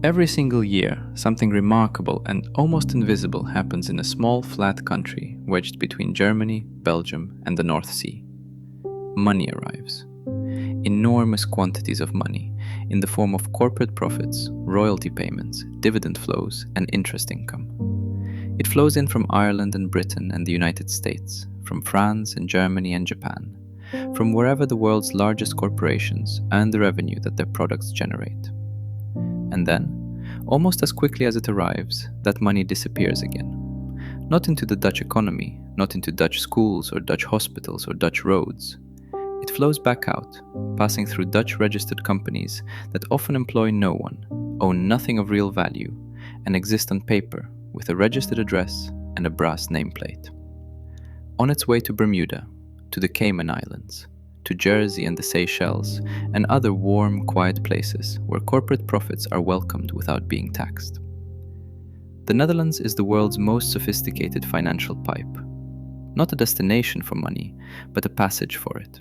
Every single year, something remarkable and almost invisible happens in a small, flat country wedged between Germany, Belgium, and the North Sea. Money arrives. Enormous quantities of money in the form of corporate profits, royalty payments, dividend flows, and interest income. It flows in from Ireland and Britain and the United States, from France and Germany and Japan, from wherever the world's largest corporations earn the revenue that their products generate. And then, almost as quickly as it arrives, that money disappears again. Not into the Dutch economy, not into Dutch schools or Dutch hospitals or Dutch roads. It flows back out, passing through Dutch-registered companies that often employ no one, own nothing of real value, and exist on paper with a registered address and a brass nameplate. On its way to Bermuda, to the Cayman Islands, to Jersey and the Seychelles, and other warm, quiet places where corporate profits are welcomed without being taxed. The Netherlands is the world's most sophisticated financial pipe. Not a destination for money, but a passage for it.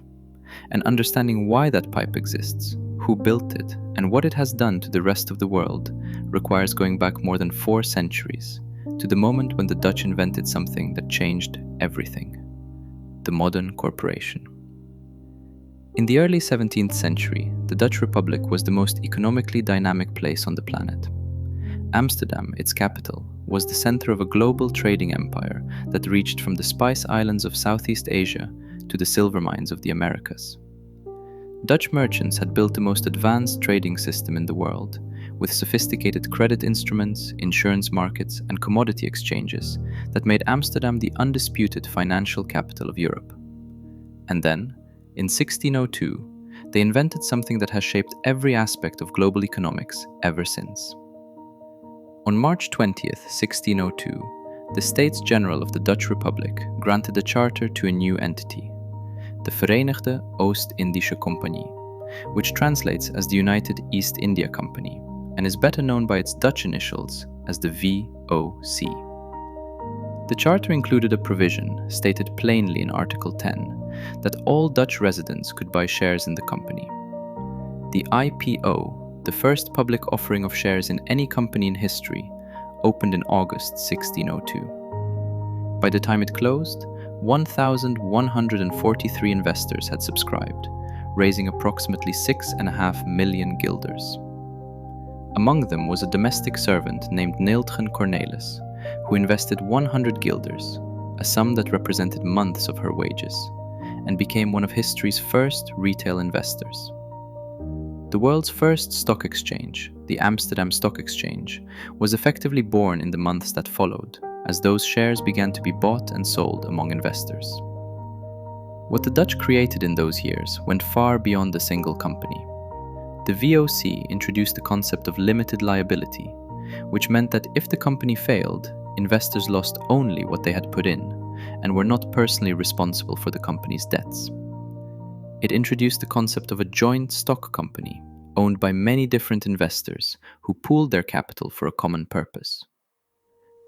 And understanding why that pipe exists, who built it, and what it has done to the rest of the world requires going back more than 4 centuries, to the moment when the Dutch invented something that changed everything: the modern corporation. In the early 17th century, the Dutch Republic was the most economically dynamic place on the planet. Amsterdam, its capital, was the center of a global trading empire that reached from the spice islands of Southeast Asia to the silver mines of the Americas. Dutch merchants had built the most advanced trading system in the world, with sophisticated credit instruments, insurance markets, and commodity exchanges that made Amsterdam the undisputed financial capital of Europe. And then, in 1602, they invented something that has shaped every aspect of global economics ever since. On March 20th, 1602, the States General of the Dutch Republic granted a charter to a new entity, the Verenigde Oost-Indische Compagnie, which translates as the United East India Company, and is better known by its Dutch initials as the VOC. The charter included a provision, stated plainly in Article 10, that all Dutch residents could buy shares in the company. The IPO, the first public offering of shares in any company in history, opened in August 1602. By the time it closed, 1,143 investors had subscribed, raising approximately 6.5 million guilders. Among them was a domestic servant named Neeltgen Cornelis, who invested 100 guilders, a sum that represented months of her wages, and became one of history's first retail investors. The world's first stock exchange, the Amsterdam Stock Exchange, was effectively born in the months that followed, as those shares began to be bought and sold among investors. What the Dutch created in those years went far beyond a single company. The VOC introduced the concept of limited liability, which meant that if the company failed, investors lost only what they had put in, and were not personally responsible for the company's debts. It introduced the concept of a joint stock company, owned by many different investors who pooled their capital for a common purpose.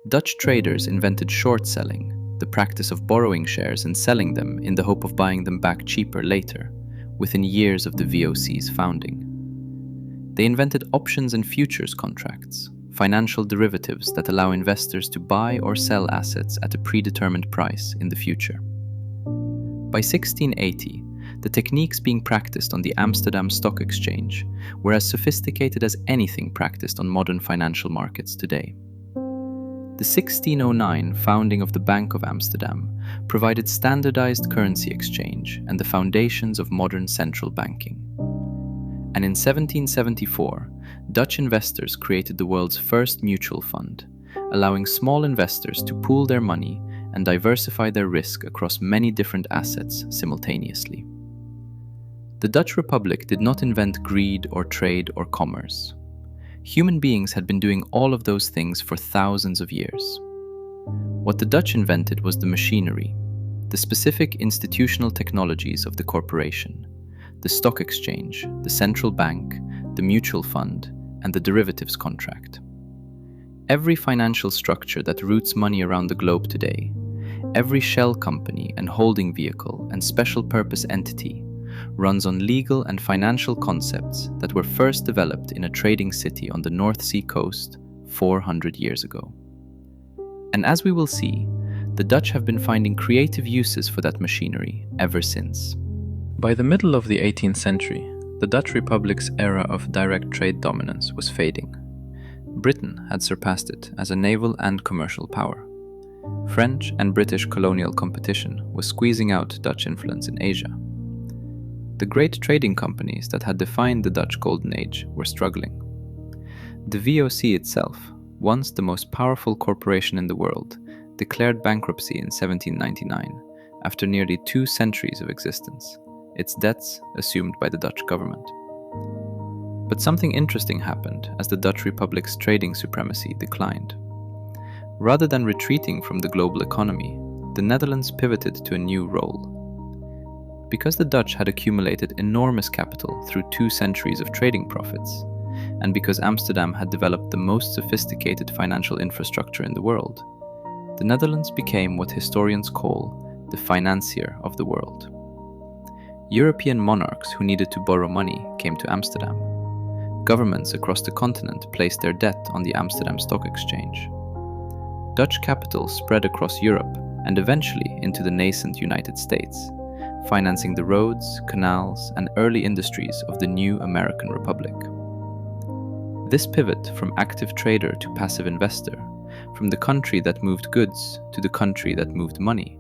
Dutch traders invented short selling, the practice of borrowing shares and selling them in the hope of buying them back cheaper later, within years of the VOC's founding. They invented options and futures contracts, financial derivatives that allow investors to buy or sell assets at a predetermined price in the future. By 1680, the techniques being practiced on the Amsterdam Stock Exchange were as sophisticated as anything practiced on modern financial markets today. The 1609 founding of the Bank of Amsterdam provided standardized currency exchange and the foundations of modern central banking. And in 1774, Dutch investors created the world's first mutual fund, allowing small investors to pool their money and diversify their risk across many different assets simultaneously. The Dutch Republic did not invent greed or trade or commerce. Human beings had been doing all of those things for thousands of years. What the Dutch invented was the machinery, the specific institutional technologies of the corporation, the stock exchange, the central bank, the mutual fund, and the derivatives contract. Every financial structure that routes money around the globe today, every shell company and holding vehicle and special purpose entity runs on legal and financial concepts that were first developed in a trading city on the North Sea coast 400 years ago. And as we will see, the Dutch have been finding creative uses for that machinery ever since. By the middle of the 18th century, the Dutch Republic's era of direct trade dominance was fading. Britain had surpassed it as a naval and commercial power. French and British colonial competition was squeezing out Dutch influence in Asia. The great trading companies that had defined the Dutch Golden Age were struggling. The VOC itself, once the most powerful corporation in the world, declared bankruptcy in 1799 after nearly 2 centuries of existence, its debts assumed by the Dutch government. But something interesting happened as the Dutch Republic's trading supremacy declined. Rather than retreating from the global economy, the Netherlands pivoted to a new role. Because the Dutch had accumulated enormous capital through 2 centuries of trading profits, and because Amsterdam had developed the most sophisticated financial infrastructure in the world, the Netherlands became what historians call the financier of the world. European monarchs who needed to borrow money came to Amsterdam. Governments across the continent placed their debt on the Amsterdam Stock Exchange. Dutch capital spread across Europe and eventually into the nascent United States, financing the roads, canals, and early industries of the new American Republic. This pivot from active trader to passive investor, from the country that moved goods to the country that moved money,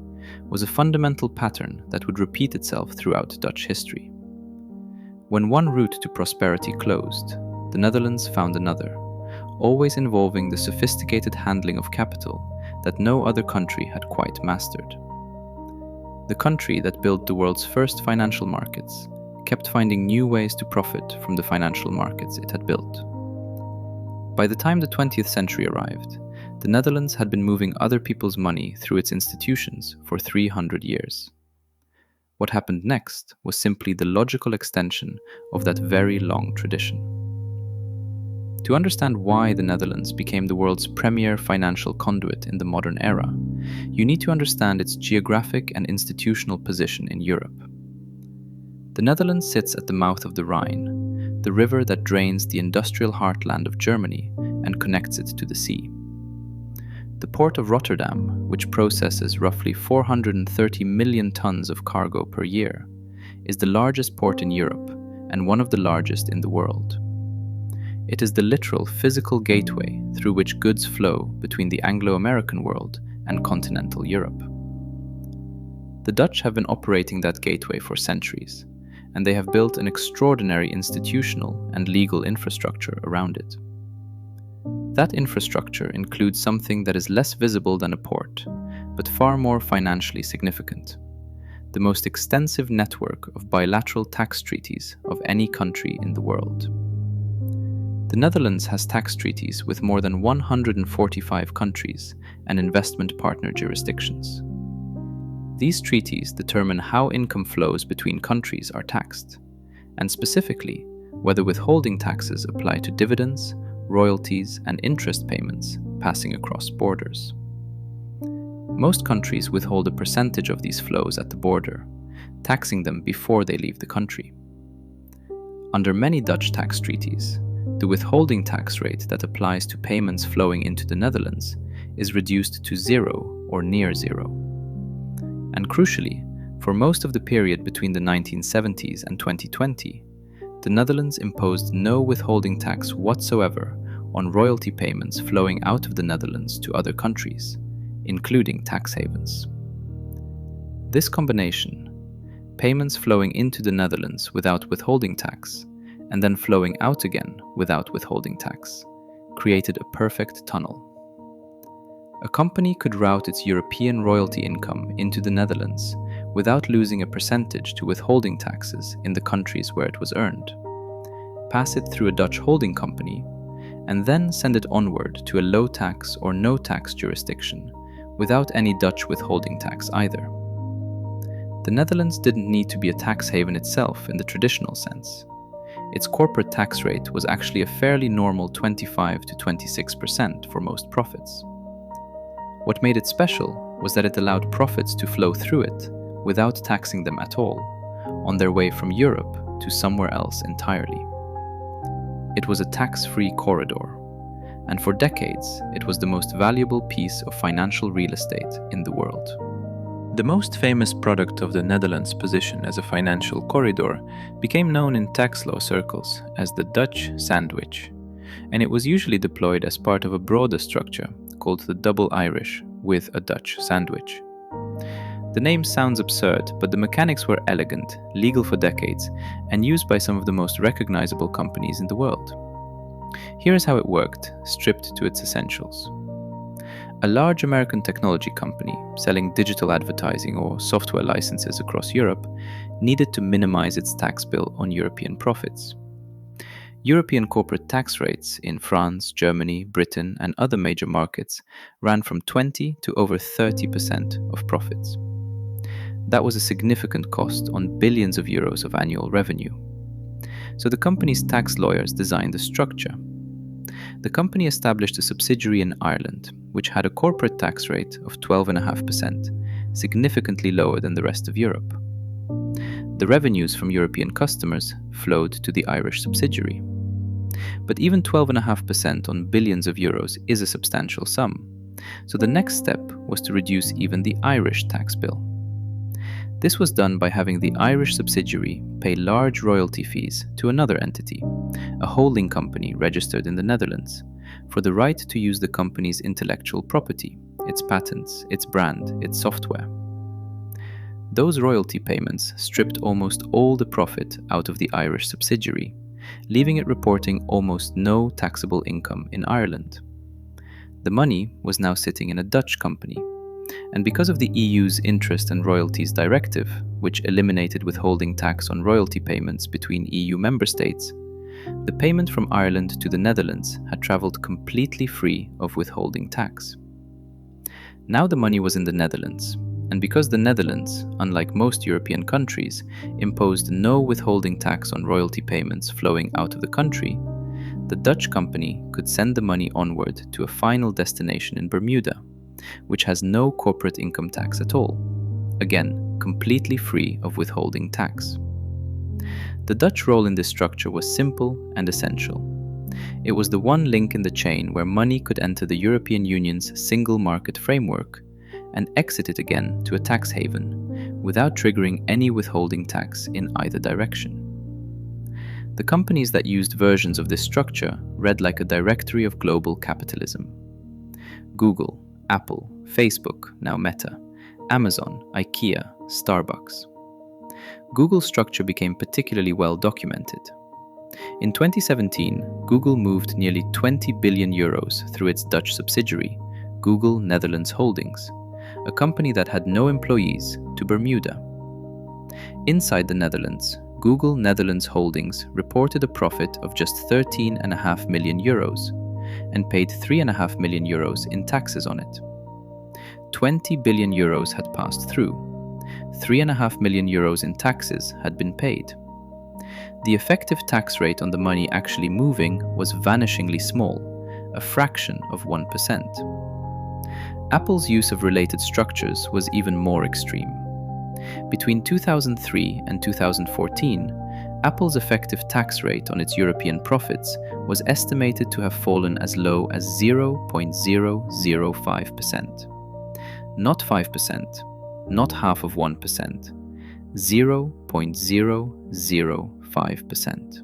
was a fundamental pattern that would repeat itself throughout Dutch history. When one route to prosperity closed, the Netherlands found another, always involving the sophisticated handling of capital that no other country had quite mastered. The country that built the world's first financial markets kept finding new ways to profit from the financial markets it had built. By the time the 20th century arrived, the Netherlands had been moving other people's money through its institutions for 300 years. What happened next was simply the logical extension of that very long tradition. To understand why the Netherlands became the world's premier financial conduit in the modern era, you need to understand its geographic and institutional position in Europe. The Netherlands sits at the mouth of the Rhine, the river that drains the industrial heartland of Germany and connects it to the sea. The port of Rotterdam, which processes roughly 430 million tons of cargo per year, is the largest port in Europe and one of the largest in the world. It is the literal physical gateway through which goods flow between the Anglo-American world and continental Europe. The Dutch have been operating that gateway for centuries, and they have built an extraordinary institutional and legal infrastructure around it. That infrastructure includes something that is less visible than a port, but far more financially significant: the most extensive network of bilateral tax treaties of any country in the world. The Netherlands has tax treaties with more than 145 countries and investment partner jurisdictions. These treaties determine how income flows between countries are taxed, and specifically whether withholding taxes apply to dividends, royalties, and interest payments passing across borders. Most countries withhold a percentage of these flows at the border, taxing them before they leave the country. Under many Dutch tax treaties, the withholding tax rate that applies to payments flowing into the Netherlands is reduced to 0 or near 0. And crucially, for most of the period between the 1970s and 2020, the Netherlands imposed no withholding tax whatsoever on royalty payments flowing out of the Netherlands to other countries, including tax havens. This combination, payments flowing into the Netherlands without withholding tax, and then flowing out again without withholding tax, created a perfect tunnel. A company could route its European royalty income into the Netherlands without losing a percentage to withholding taxes in the countries where it was earned, pass it through a Dutch holding company, and then send it onward to a low tax or no tax jurisdiction without any Dutch withholding tax either. The Netherlands didn't need to be a tax haven itself in the traditional sense. Its corporate tax rate was actually a fairly normal 25 to 26% for most profits. What made it special was that it allowed profits to flow through it without taxing them at all, on their way from Europe to somewhere else entirely. It was a tax-free corridor, and for decades it was the most valuable piece of financial real estate in the world. The most famous product of the Netherlands' position as a financial corridor became known in tax law circles as the Dutch sandwich, and it was usually deployed as part of a broader structure called the double Irish with a Dutch sandwich. The name sounds absurd, but the mechanics were elegant, legal for decades, and used by some of the most recognizable companies in the world. Here is how it worked, stripped to its essentials. A large American technology company selling digital advertising or software licenses across Europe needed to minimize its tax bill on European profits. European corporate tax rates in France, Germany, Britain, and other major markets ran from 20 to over 30% of profits. That was a significant cost on billions of euros of annual revenue. So the company's tax lawyers designed a structure. The company established a subsidiary in Ireland, which had a corporate tax rate of 12.5%, significantly lower than the rest of Europe. The revenues from European customers flowed to the Irish subsidiary. But even 12.5% on billions of euros is a substantial sum, so the next step was to reduce even the Irish tax bill. This was done by having the Irish subsidiary pay large royalty fees to another entity, a holding company registered in the Netherlands, for the right to use the company's intellectual property, its patents, its brand, its software. Those royalty payments stripped almost all the profit out of the Irish subsidiary, leaving it reporting almost no taxable income in Ireland. The money was now sitting in a Dutch company, and because of the EU's Interest and Royalties Directive, which eliminated withholding tax on royalty payments between EU member states, the payment from Ireland to the Netherlands had travelled completely free of withholding tax. Now the money was in the Netherlands, and because the Netherlands, unlike most European countries, imposed no withholding tax on royalty payments flowing out of the country, the Dutch company could send the money onward to a final destination in Bermuda, which has no corporate income tax at all, again, completely free of withholding tax. The Dutch role in this structure was simple and essential. It was the one link in the chain where money could enter the European Union's single market framework and exit it again to a tax haven without triggering any withholding tax in either direction. The companies that used versions of this structure read like a directory of global capitalism. Google, Apple, Facebook, now Meta, Amazon, IKEA, Starbucks. Google's structure became particularly well documented. In 2017, Google moved nearly 20 billion euros through its Dutch subsidiary, Google Netherlands Holdings, a company that had no employees, to Bermuda. Inside the Netherlands, Google Netherlands Holdings reported a profit of just 13.5 million euros and paid 3.5 million euros in taxes on it. 20 billion euros had passed through. 3.5 million euros in taxes had been paid. The effective tax rate on the money actually moving was vanishingly small, a fraction of 1%. Apple's use of related structures was even more extreme. Between 2003 and 2014, Apple's effective tax rate on its European profits was estimated to have fallen as low as 0.005%. Not 5%, not half of 1%, 0.005%.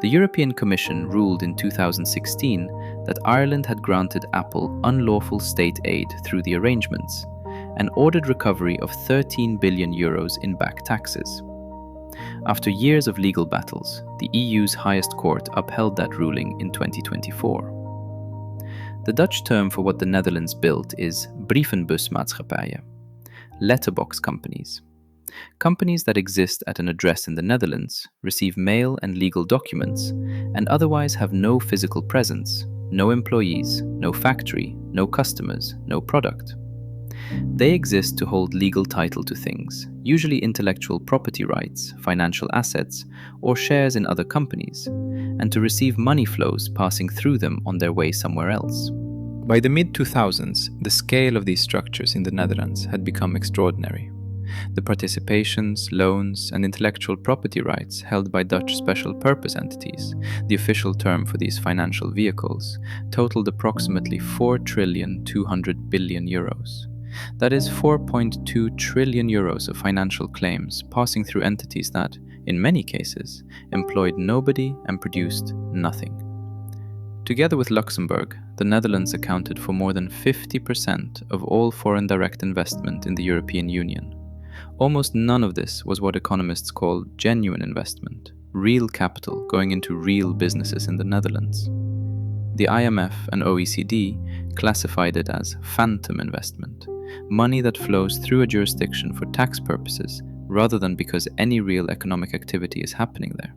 The European Commission ruled in 2016 that Ireland had granted Apple unlawful state aid through the arrangements and ordered recovery of 13 billion euros in back taxes. After years of legal battles, the EU's highest court upheld that ruling in 2024. The Dutch term for what the Netherlands built is brievenbusmaatschappijen, letterbox companies. Companies that exist at an address in the Netherlands, receive mail and legal documents, and otherwise have no physical presence, no employees, no factory, no customers, no product. They exist to hold legal title to things, usually intellectual property rights, financial assets, or shares in other companies, and to receive money flows passing through them on their way somewhere else. By the mid-2000s, the scale of these structures in the Netherlands had become extraordinary. The participations, loans, and intellectual property rights held by Dutch special purpose entities, the official term for these financial vehicles, totaled approximately 4,200 billion euros. That is 4.2 trillion euros of financial claims passing through entities that, in many cases, employed nobody and produced nothing. Together with Luxembourg, the Netherlands accounted for more than 50% of all foreign direct investment in the European Union. Almost none of this was what economists call genuine investment, real capital going into real businesses in the Netherlands. The IMF and OECD classified it as phantom investment, money that flows through a jurisdiction for tax purposes rather than because any real economic activity is happening there.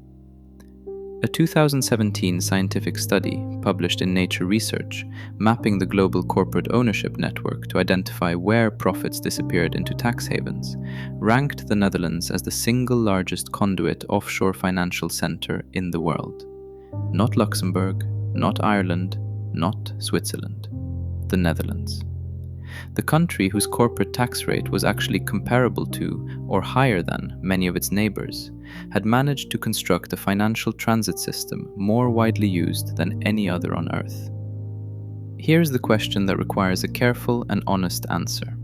A 2017 scientific study published in Nature Research, mapping the global corporate ownership network to identify where profits disappeared into tax havens, ranked the Netherlands as the single largest conduit offshore financial center in the world. Not Luxembourg, not Ireland, not Switzerland. The Netherlands. The country whose corporate tax rate was actually comparable to, or higher than, many of its neighbors, had managed to construct a financial transit system more widely used than any other on Earth. Here's the question that requires a careful and honest answer.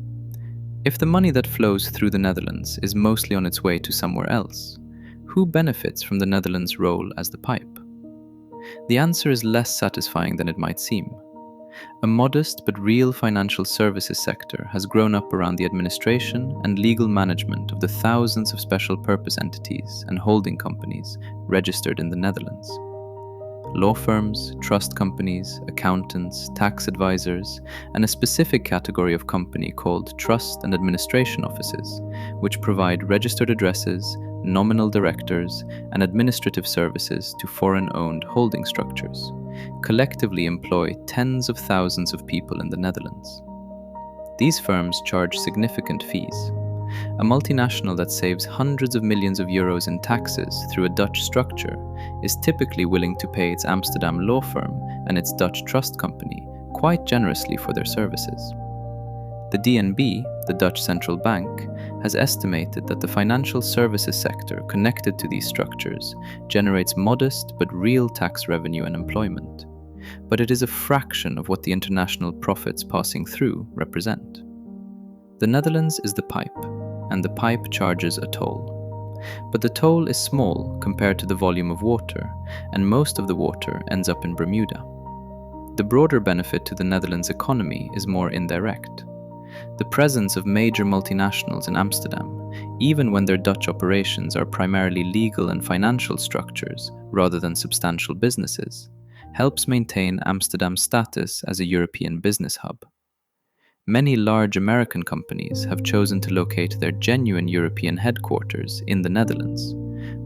If the money that flows through the Netherlands is mostly on its way to somewhere else, who benefits from the Netherlands' role as the pipe? The answer is less satisfying than it might seem. A modest but real financial services sector has grown up around the administration and legal management of the thousands of special purpose entities and holding companies registered in the Netherlands. Law firms, trust companies, accountants, tax advisors, and a specific category of company called trust and administration offices, which provide registered addresses, nominal directors, and administrative services to foreign-owned holding structures, collectively employ tens of thousands of people in the Netherlands. These firms charge significant fees. A multinational that saves hundreds of millions of euros in taxes through a Dutch structure is typically willing to pay its Amsterdam law firm and its Dutch trust company quite generously for their services. The DNB, the Dutch central bank, has estimated that the financial services sector connected to these structures generates modest but real tax revenue and employment. But it is a fraction of what the international profits passing through represent. The Netherlands is the pipe, and the pipe charges a toll. But the toll is small compared to the volume of water, and most of the water ends up in Bermuda. The broader benefit to the Netherlands' economy is more indirect. The presence of major multinationals in Amsterdam, even when their Dutch operations are primarily legal and financial structures rather than substantial businesses, helps maintain Amsterdam's status as a European business hub. Many large American companies have chosen to locate their genuine European headquarters in the Netherlands,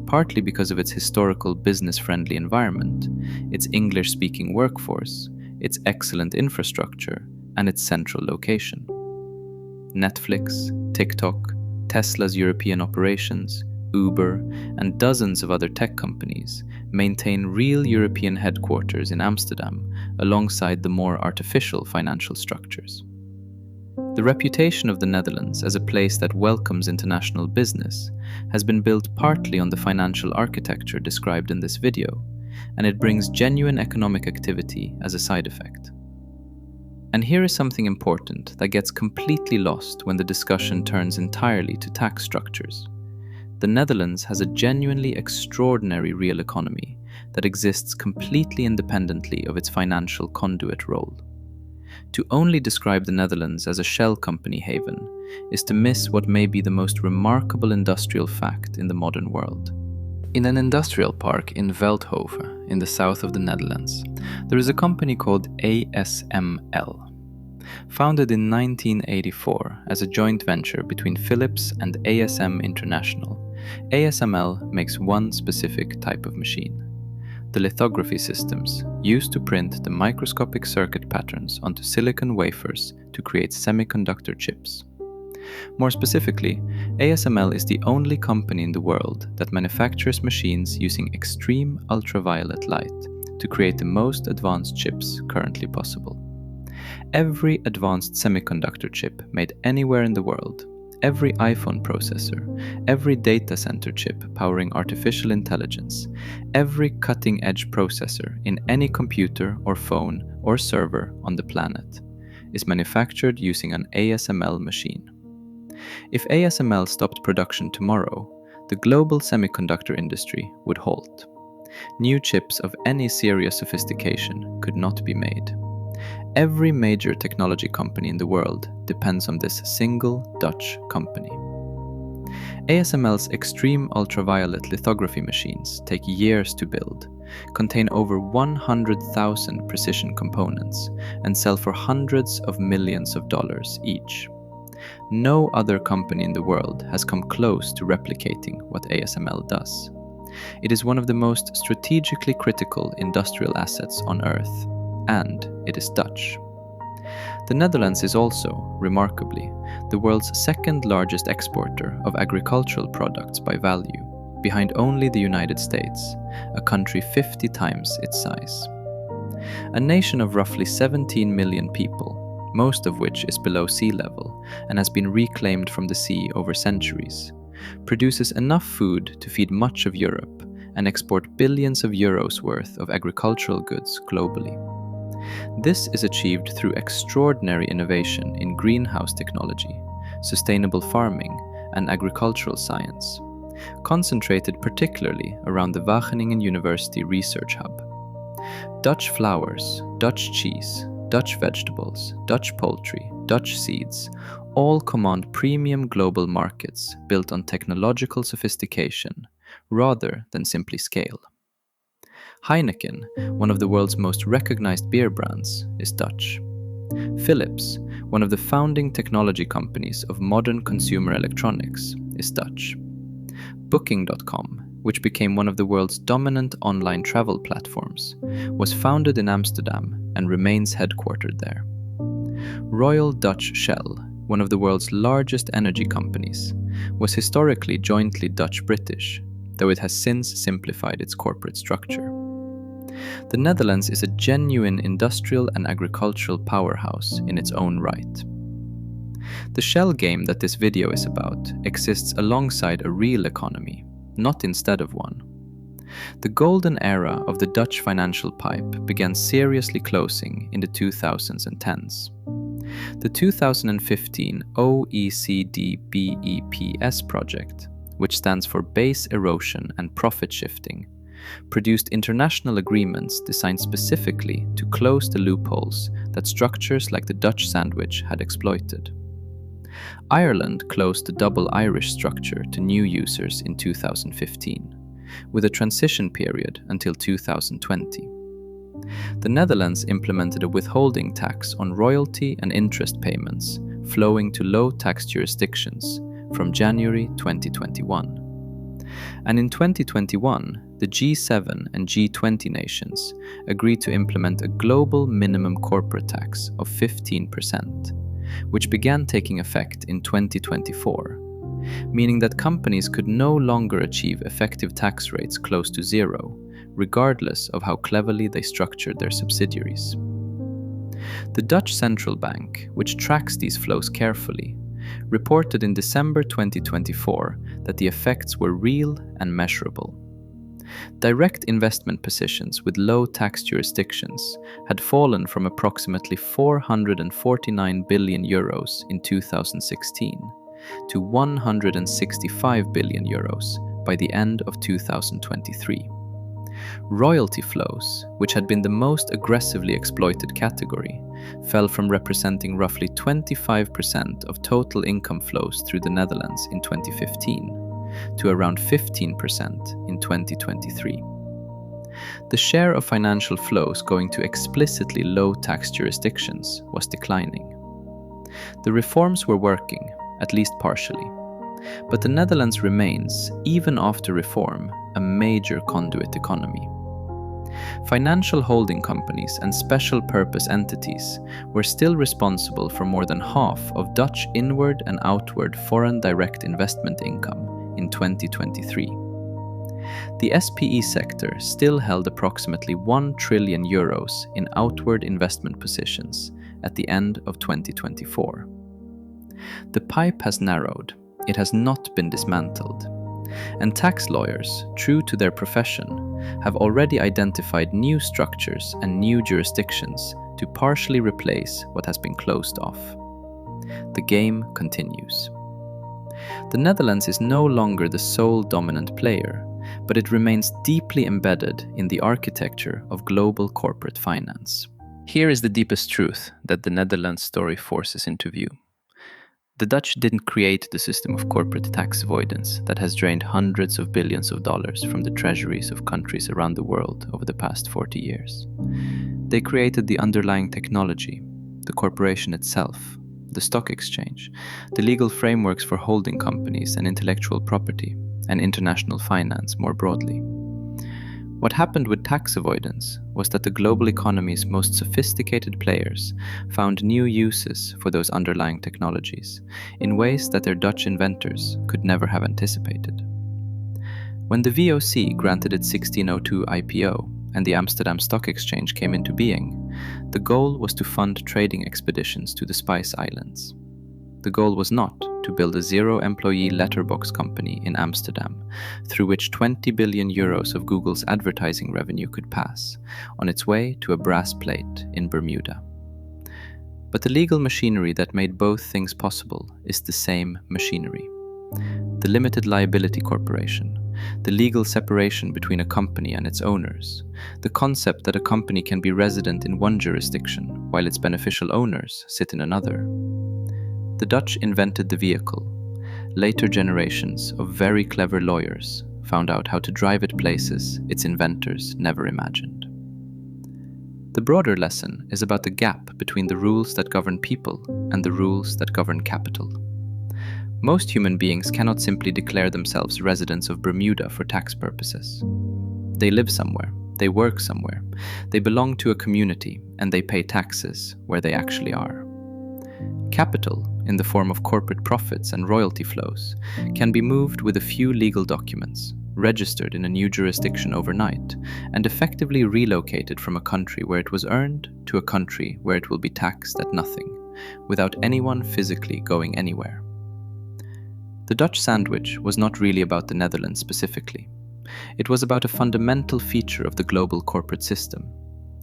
partly because of its historical business-friendly environment, its English-speaking workforce, its excellent infrastructure, and its central location. Netflix, TikTok, Tesla's European operations, Uber, and dozens of other tech companies maintain real European headquarters in Amsterdam alongside the more artificial financial structures. The reputation of the Netherlands as a place that welcomes international business has been built partly on the financial architecture described in this video, and it brings genuine economic activity as a side effect. And here is something important that gets completely lost when the discussion turns entirely to tax structures. The Netherlands has a genuinely extraordinary real economy that exists completely independently of its financial conduit role. To only describe the Netherlands as a shell company haven is to miss what may be the most remarkable industrial fact in the modern world. In an industrial park in Veldhoven, in the south of the Netherlands, there is a company called ASML. Founded in 1984 as a joint venture between Philips and ASM International, ASML makes one specific type of machine: the lithography systems used to print the microscopic circuit patterns onto silicon wafers to create semiconductor chips. More specifically, ASML is the only company in the world that manufactures machines using extreme ultraviolet light to create the most advanced chips currently possible. Every advanced semiconductor chip made anywhere in the world, every iPhone processor, every data center chip powering artificial intelligence, every cutting-edge processor in any computer or phone or server on the planet is manufactured using an ASML machine. If ASML stopped production tomorrow, the global semiconductor industry would halt. New chips of any serious sophistication could not be made. Every major technology company in the world depends on this single Dutch company. ASML's extreme ultraviolet lithography machines take years to build, contain over 100,000 precision components, and sell for hundreds of millions of dollars each. No other company in the world has come close to replicating what ASML does. It is one of the most strategically critical industrial assets on Earth, and it is Dutch. The Netherlands is also, remarkably, the world's second largest exporter of agricultural products by value, behind only the United States, a country 50 times its size. A nation of roughly 17 million people, most of which is below sea level and has been reclaimed from the sea over centuries, produces enough food to feed much of Europe and export billions of euros worth of agricultural goods globally. This is achieved through extraordinary innovation in greenhouse technology, sustainable farming, and agricultural science, concentrated particularly around the Wageningen University Research Hub. Dutch flowers, Dutch cheese, Dutch vegetables, Dutch poultry, Dutch seeds, all command premium global markets built on technological sophistication rather than simply scale. Heineken, one of the world's most recognized beer brands, is Dutch. Philips, one of the founding technology companies of modern consumer electronics, is Dutch. Booking.com, which became one of the world's dominant online travel platforms, was founded in Amsterdam and remains headquartered there. Royal Dutch Shell, one of the world's largest energy companies, was historically jointly Dutch-British, though it has since simplified its corporate structure. The Netherlands is a genuine industrial and agricultural powerhouse in its own right. The shell game that this video is about exists alongside a real economy, not instead of one. The golden era of the Dutch financial pipe began seriously closing in the 2010s. The 2015 OECD BEPS project, which stands for Base Erosion and Profit Shifting, produced international agreements designed specifically to close the loopholes that structures like the Dutch sandwich had exploited. Ireland closed the double Irish structure to new users in 2015, with a transition period until 2020. The Netherlands implemented a withholding tax on royalty and interest payments flowing to low-tax jurisdictions from January 2021. And in 2021, the G7 and G20 nations agreed to implement a global minimum corporate tax of 15%, which began taking effect in 2024, meaning that companies could no longer achieve effective tax rates close to zero, regardless of how cleverly they structured their subsidiaries. The Dutch Central Bank, which tracks these flows carefully, reported in December 2024 that the effects were real and measurable. Direct investment positions with low tax jurisdictions had fallen from approximately 449 billion euros in 2016 to 165 billion euros by the end of 2023. Royalty flows, which had been the most aggressively exploited category, fell from representing roughly 25% of total income flows through the Netherlands in 2015 to around 15% in 2023. The share of financial flows going to explicitly low-tax jurisdictions was declining. The reforms were working, at least partially, but the Netherlands remains, even after reform, a major conduit economy. Financial holding companies and special purpose entities were still responsible for more than half of Dutch inward and outward foreign direct investment income in 2023. The SPE sector still held approximately 1 trillion euros in outward investment positions at the end of 2024. The pipe has narrowed, it has not been dismantled. And tax lawyers, true to their profession, have already identified new structures and new jurisdictions to partially replace what has been closed off. The game continues. The Netherlands is no longer the sole dominant player, but it remains deeply embedded in the architecture of global corporate finance. Here is the deepest truth that the Netherlands story forces into view. The Dutch didn't create the system of corporate tax avoidance that has drained hundreds of billions of dollars from the treasuries of countries around the world over the past 40 years. They created the underlying technology, the corporation itself, the stock exchange, the legal frameworks for holding companies and intellectual property, and international finance more broadly. What happened with tax avoidance was that the global economy's most sophisticated players found new uses for those underlying technologies in ways that their Dutch inventors could never have anticipated. When the VOC granted its 1602 IPO and the Amsterdam Stock Exchange came into being, the goal was to fund trading expeditions to the Spice Islands. The goal was not to build a zero-employee letterbox company in Amsterdam, through which 20 billion euros of Google's advertising revenue could pass, on its way to a brass plate in Bermuda. But the legal machinery that made both things possible is the same machinery. The limited liability corporation, the legal separation between a company and its owners, the concept that a company can be resident in one jurisdiction while its beneficial owners sit in another. The Dutch invented the vehicle. Later generations of very clever lawyers found out how to drive it places its inventors never imagined. The broader lesson is about the gap between the rules that govern people and the rules that govern capital. Most human beings cannot simply declare themselves residents of Bermuda for tax purposes. They live somewhere, they work somewhere, they belong to a community, and they pay taxes where they actually are. Capital, in the form of corporate profits and royalty flows, can be moved with a few legal documents, registered in a new jurisdiction overnight, and effectively relocated from a country where it was earned to a country where it will be taxed at nothing, without anyone physically going anywhere. The Dutch sandwich was not really about the Netherlands specifically. It was about a fundamental feature of the global corporate system,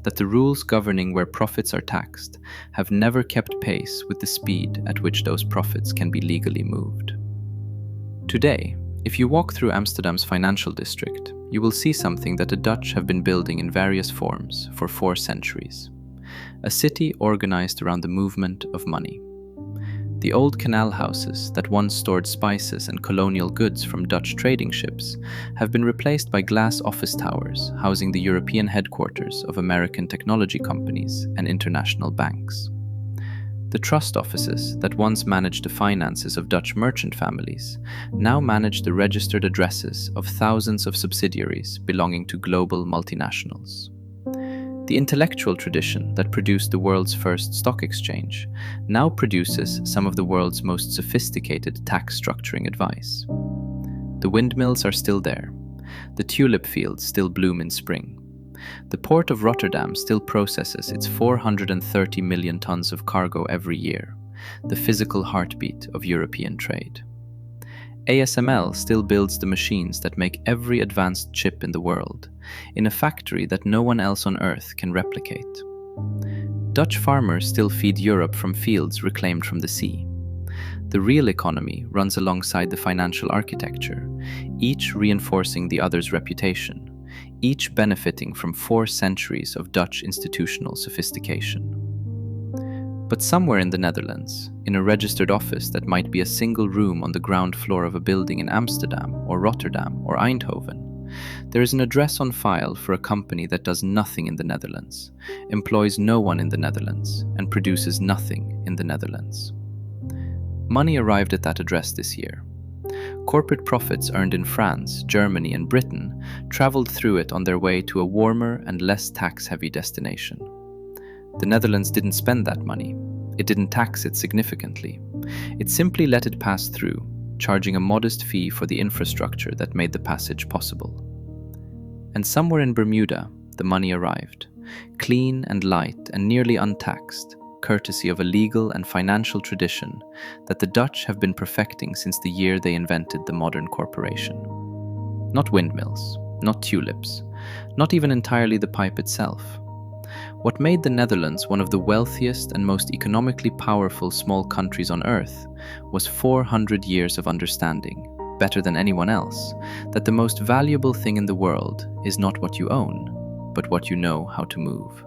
that the rules governing where profits are taxed have never kept pace with the speed at which those profits can be legally moved. Today, if you walk through Amsterdam's financial district, you will see something that the Dutch have been building in various forms for 4 centuries. A city organized around the movement of money. The old canal houses that once stored spices and colonial goods from Dutch trading ships have been replaced by glass office towers housing the European headquarters of American technology companies and international banks. The trust offices that once managed the finances of Dutch merchant families now manage the registered addresses of thousands of subsidiaries belonging to global multinationals. The intellectual tradition that produced the world's first stock exchange now produces some of the world's most sophisticated tax structuring advice. The windmills are still there. The tulip fields still bloom in spring. The port of Rotterdam still processes its 430 million tons of cargo every year, the physical heartbeat of European trade. ASML still builds the machines that make every advanced chip in the world, in a factory that no one else on Earth can replicate. Dutch farmers still feed Europe from fields reclaimed from the sea. The real economy runs alongside the financial architecture, each reinforcing the other's reputation, each benefiting from 4 centuries of Dutch institutional sophistication. But somewhere in the Netherlands, in a registered office that might be a single room on the ground floor of a building in Amsterdam or Rotterdam or Eindhoven, there is an address on file for a company that does nothing in the Netherlands, employs no one in the Netherlands, and produces nothing in the Netherlands. Money arrived at that address this year. Corporate profits earned in France, Germany, and Britain traveled through it on their way to a warmer and less tax-heavy destination. The Netherlands didn't spend that money. It didn't tax it significantly. It simply let it pass through, charging a modest fee for the infrastructure that made the passage possible. And somewhere in Bermuda, the money arrived, clean and light and nearly untaxed, courtesy of a legal and financial tradition that the Dutch have been perfecting since the year they invented the modern corporation. Not windmills, not tulips, not even entirely the pipe itself. What made the Netherlands one of the wealthiest and most economically powerful small countries on earth was 400 years of understanding, better than anyone else, that the most valuable thing in the world is not what you own, but what you know how to move.